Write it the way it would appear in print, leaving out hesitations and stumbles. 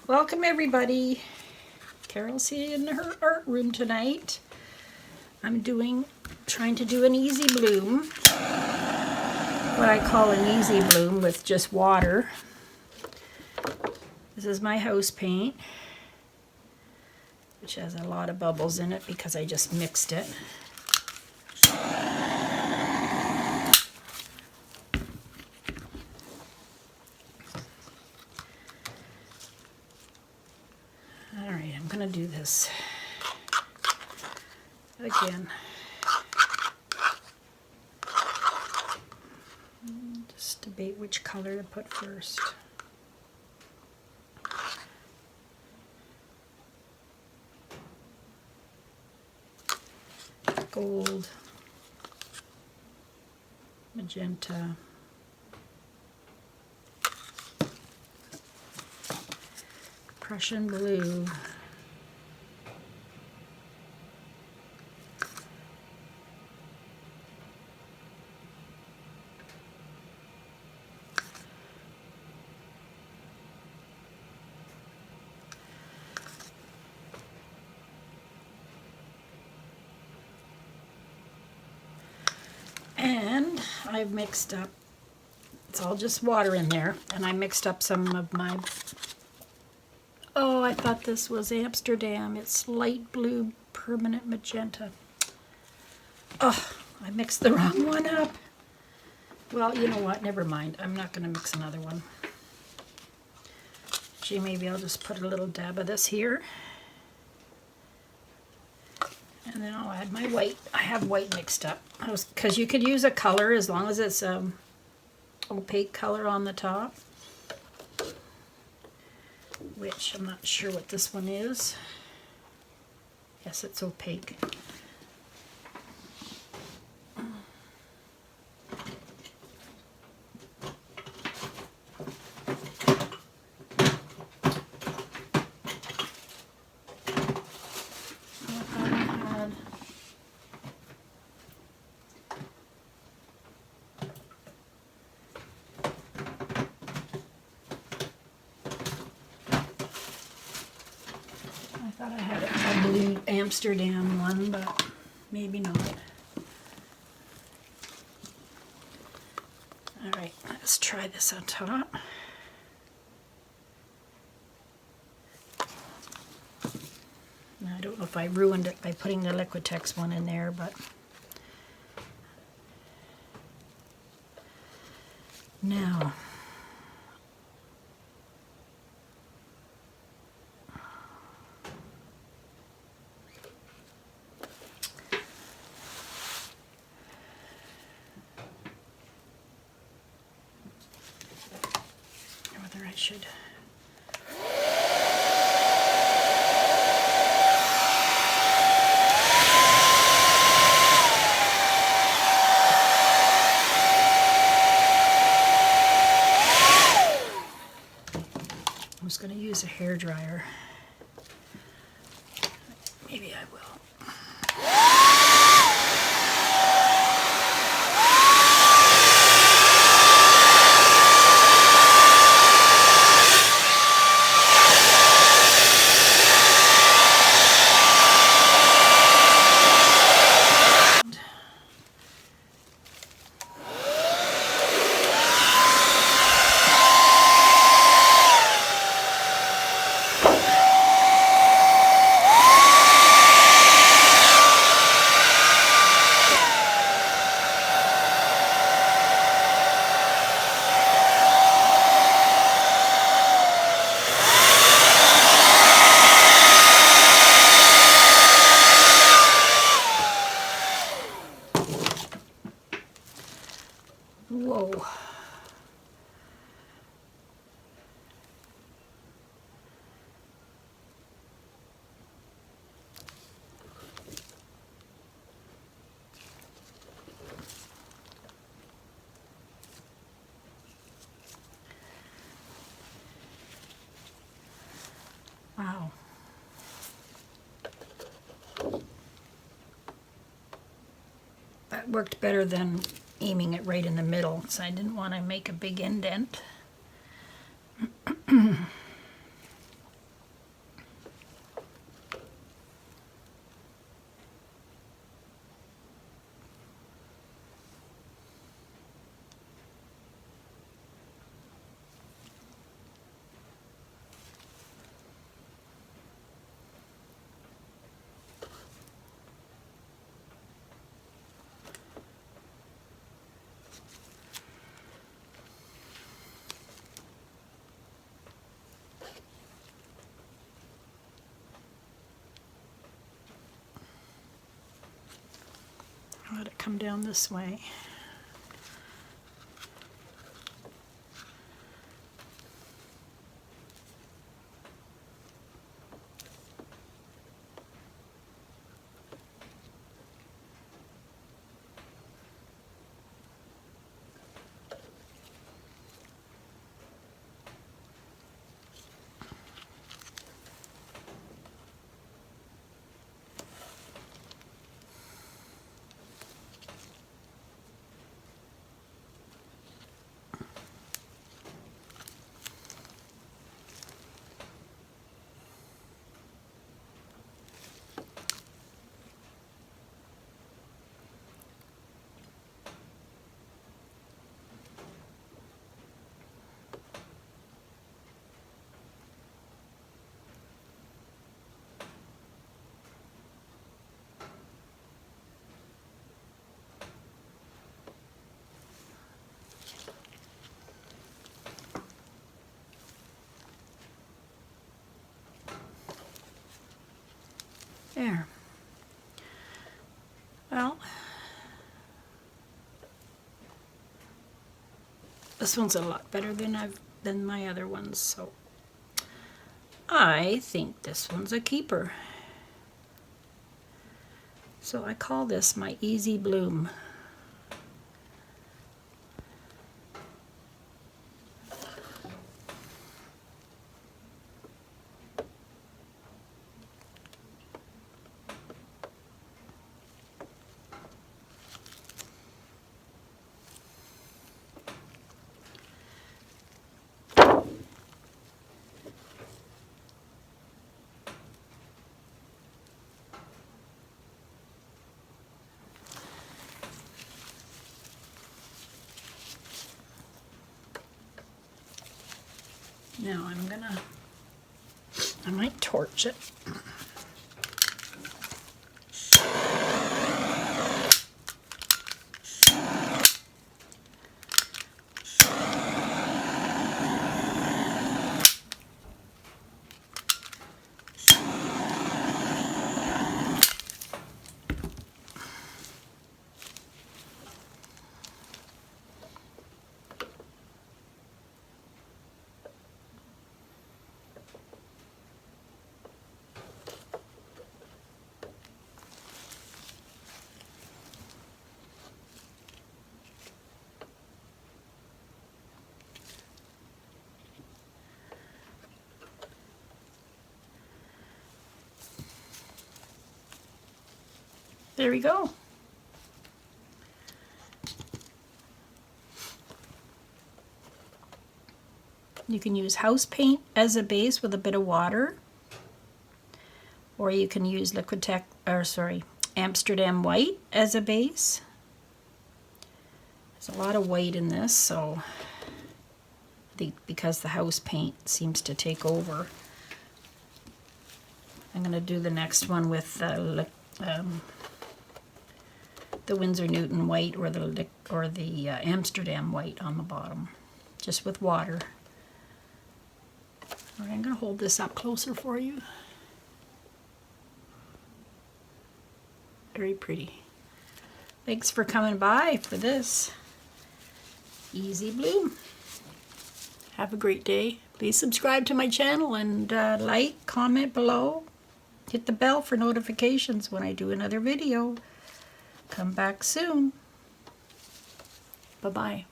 Welcome everybody. Carole's in her art room tonight. I'm trying to do an easy bloom. What I call an easy bloom with just water. This is my house paint, which has a lot of bubbles in it because I just mixed it. Alright, I'm going to do this again. Just debate which color to put first. Gold, magenta, Prussian blue, and I've mixed up, it's all just water in there, and I mixed up some of my, oh, I thought this was Amsterdam. It's light blue permanent magenta. Oh, I mixed the wrong one up. Well, you know what, never mind. I'm not going to mix another one. Gee, maybe I'll just put a little dab of this here. And then I'll add my white. I have white mixed up. Because you could use a color as long as it's opaque color on the top. Which I'm not sure what this one is. Yes, it's opaque. I thought I had a blue Amsterdam one, but maybe not. Alright, let's try this on top. Now, I don't know if I ruined it by putting the Liquitex one in there, but now whether I should. I was going to use a hairdryer. Maybe I will. Wow. That worked better than aiming it right in the middle, so I didn't want to make a big indent. Let it come down this way. There. Well, this one's a lot better than my other ones, so I think this one's a keeper. So I call this my Easy Bloom. Now I might torch it. There we go. You can use house paint as a base with a bit of water, or you can use Amsterdam white as a base. There's a lot of white in this, so I think because the house paint seems to take over, I'm going to do the next one with the Winsor Newton white or the Amsterdam white on the bottom, just with water. All right, I'm going to hold this up closer for you. Very pretty. Thanks for coming by for this Easy Bloom. Have a great day. Please subscribe to my channel and like, comment below. Hit the bell for notifications when I do another video. Come back soon. Bye-bye.